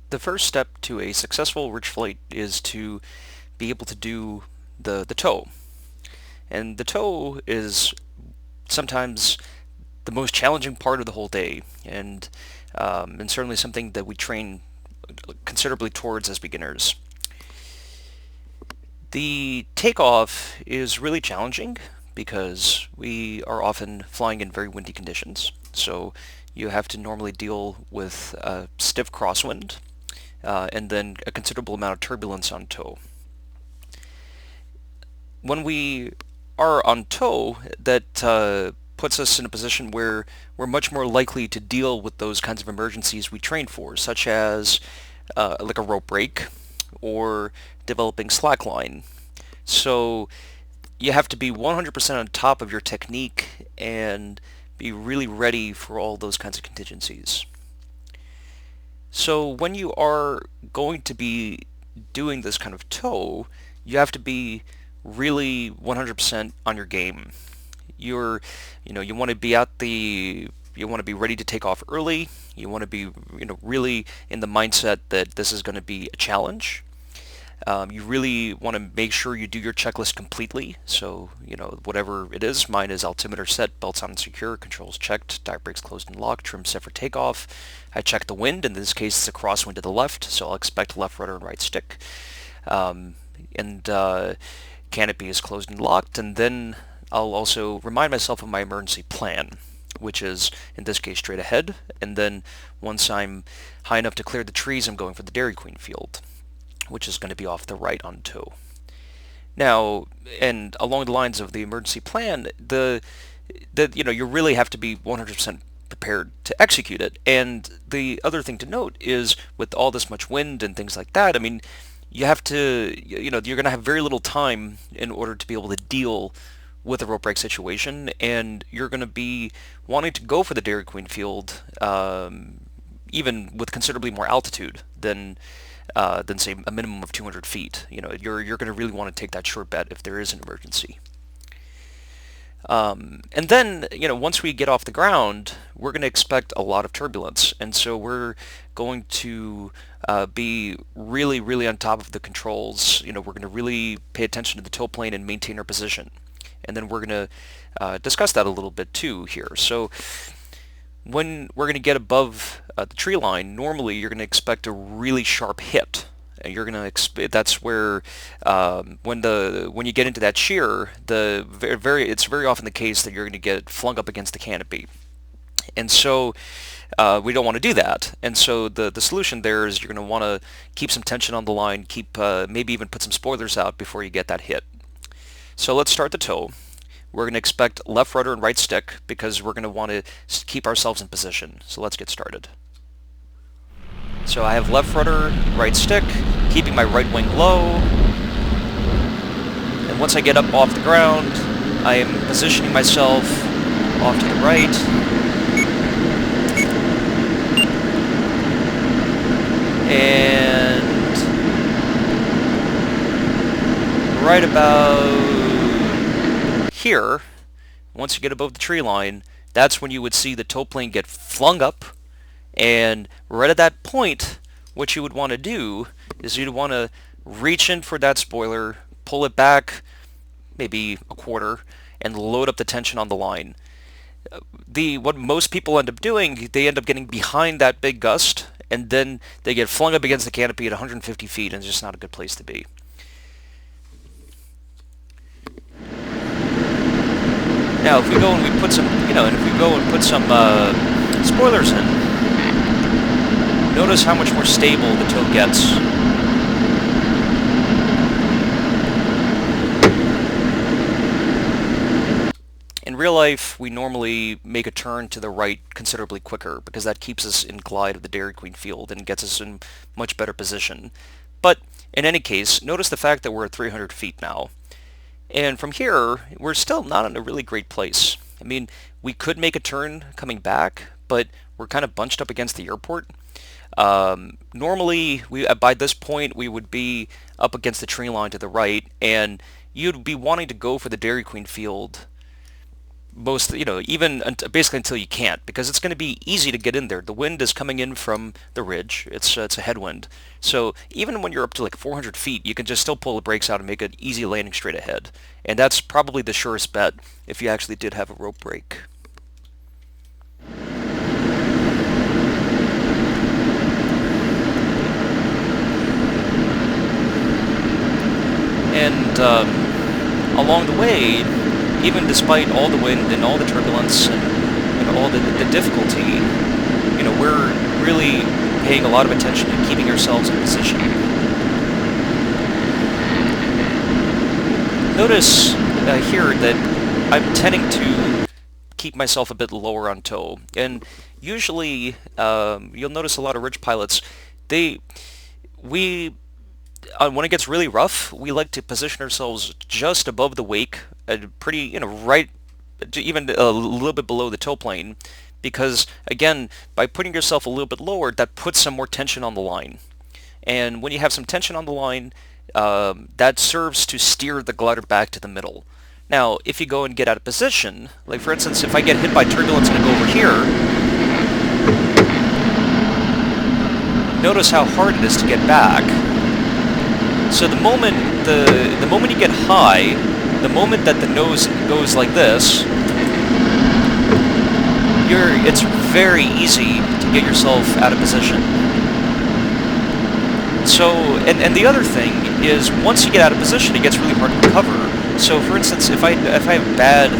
The first step to a successful ridge flight is to be able to do the tow. And the tow is sometimes the most challenging part of the whole day, and certainly something that we train considerably towards as beginners. The takeoff is really challenging because we are often flying in very windy conditions. So you have to normally deal with a stiff crosswind and then a considerable amount of turbulence on tow. When we are on tow, that puts us in a position where we're much more likely to deal with those kinds of emergencies we train for, such as like a rope break or developing slackline. So you have to be 100% on top of your technique and be really ready for all those kinds of contingencies. So when you are going to be doing this kind of tow, you have to be really 100% on your game. You want to be you want to be ready to take off early. You want to be, really in the mindset that this is going to be a challenge. You really want to make sure you do your checklist completely. So, whatever it is, mine is altimeter set, belts on and secure, controls checked, dive brakes closed and locked, trim set for takeoff. I check the wind. In this case, it's a crosswind to the left, so I'll expect left rudder and right stick. And canopy is closed and locked. And then I'll also remind myself of my emergency plan, which is, in this case, straight ahead. And then once I'm high enough to clear the trees, I'm going for the Dairy Queen field, which is going to be off the right on tow. Now, and along the lines of the emergency plan, you really have to be 100% prepared to execute it. And the other thing to note is, with all this much wind and things like that, I mean, you have to, you're going to have very little time in order to be able to deal with a rope break situation, and you're going to be wanting to go for the Dairy Queen field, even with considerably more altitude than say a minimum of 200 feet. You're going to really want to take that short bet if there is an emergency. And then, once we get off the ground, we're going to expect a lot of turbulence, and so we're going to be really, really on top of the controls. We're going to really pay attention to the tow plane and maintain our position. And then we're going to discuss that a little bit too here. So when we're going to get above the tree line, normally you're going to expect a really sharp hit. And you're going to that's where when you get into that shear, it's very often the case that you're going to get flung up against the canopy. And so we don't want to do that. And so the solution there is you're going to want to keep some tension on the line, maybe even put some spoilers out before you get that hit. So let's start the tow. We're going to expect left rudder and right stick because we're going to want to keep ourselves in position. So let's get started. So I have left rudder, right stick, keeping my right wing low. And once I get up off the ground, I am positioning myself off to the right. And right about here, once you get above the tree line, that's when you would see the tow plane get flung up. And right at that point, what you would want to do is you'd want to reach in for that spoiler, pull it back maybe a quarter, and load up the tension on the line. What most people end up doing, they end up getting behind that big gust, and then they get flung up against the canopy at 150 feet, and it's just not a good place to be. Now, if we go and we put some, spoilers in, notice how much more stable the tow gets. In real life, we normally make a turn to the right considerably quicker because that keeps us in glide of the Dairy Queen field and gets us in much better position. But in any case, notice the fact that we're at 300 feet now. And from here, we're still not in a really great place. I mean, we could make a turn coming back, but we're kind of bunched up against the airport. Normally, by this point, we would be up against the tree line to the right, and you'd be wanting to go for the Dairy Queen field even basically until you can't, because it's going to be easy to get in there. The wind is coming in from the ridge. It's a headwind. So even when you're up to like 400 feet, you can just still pull the brakes out and make an easy landing straight ahead. And that's probably the surest bet if you actually did have a rope brake. And along the way, even despite all the wind and all the turbulence and all the difficulty, we're really paying a lot of attention to keeping ourselves in position. Notice here that I'm tending to keep myself a bit lower on tow, and usually you'll notice a lot of ridge pilots, we when it gets really rough, we like to position ourselves just above the wake, pretty, right, even a little bit below the tow plane, because again, by putting yourself a little bit lower, that puts some more tension on the line. And when you have some tension on the line, that serves to steer the glider back to the middle. Now, if you go and get out of position, like for instance, if I get hit by turbulence and I go over here, notice how hard it is to get back. So the moment you get high, the moment that the nose goes like this, it's very easy to get yourself out of position. So, and the other thing is, once you get out of position, it gets really hard to recover. So, for instance, if I have bad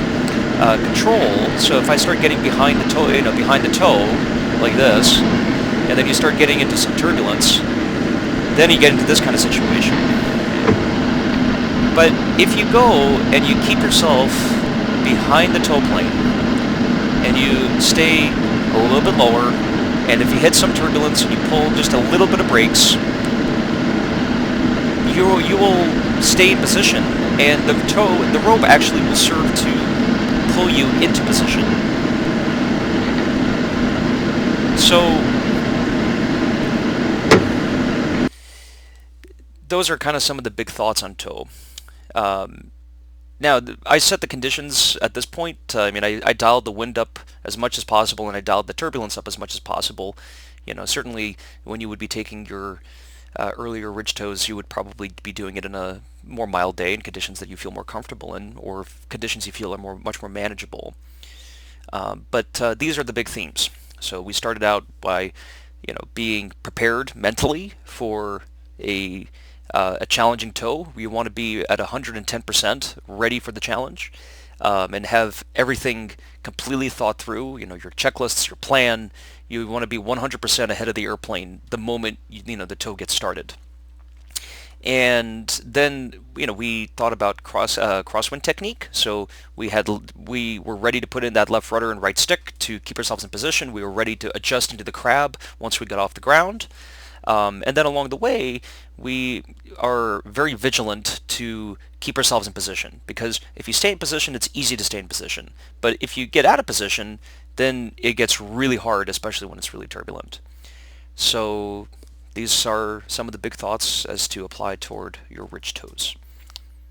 control, so if I start getting behind the toe, like this, and then you start getting into some turbulence, then you get into this kind of situation. But if you go and you keep yourself behind the tow plane, and you stay a little bit lower, and if you hit some turbulence and you pull just a little bit of brakes, you will stay in position, and the rope actually will serve to pull you into position. So those are kind of some of the big thoughts on tow. Now, I set the conditions at this point. I dialed the wind up as much as possible, and I dialed the turbulence up as much as possible. Certainly when you would be taking your earlier ridge tows, you would probably be doing it in a more mild day in conditions that you feel more comfortable in, or conditions you feel are much more manageable. But these are the big themes. So we started out by, being prepared mentally for a challenging tow. You want to be at 110% ready for the challenge, and have everything completely thought through. Your checklists, your plan. You want to be 100% ahead of the airplane the moment the tow gets started. And then we thought about crosswind technique. So we were ready to put in that left rudder and right stick to keep ourselves in position. We were ready to adjust into the crab once we got off the ground. And then along the way, we are very vigilant to keep ourselves in position, because if you stay in position, it's easy to stay in position. But if you get out of position, then it gets really hard, especially when it's really turbulent. So these are some of the big thoughts as to apply toward your ridge tows.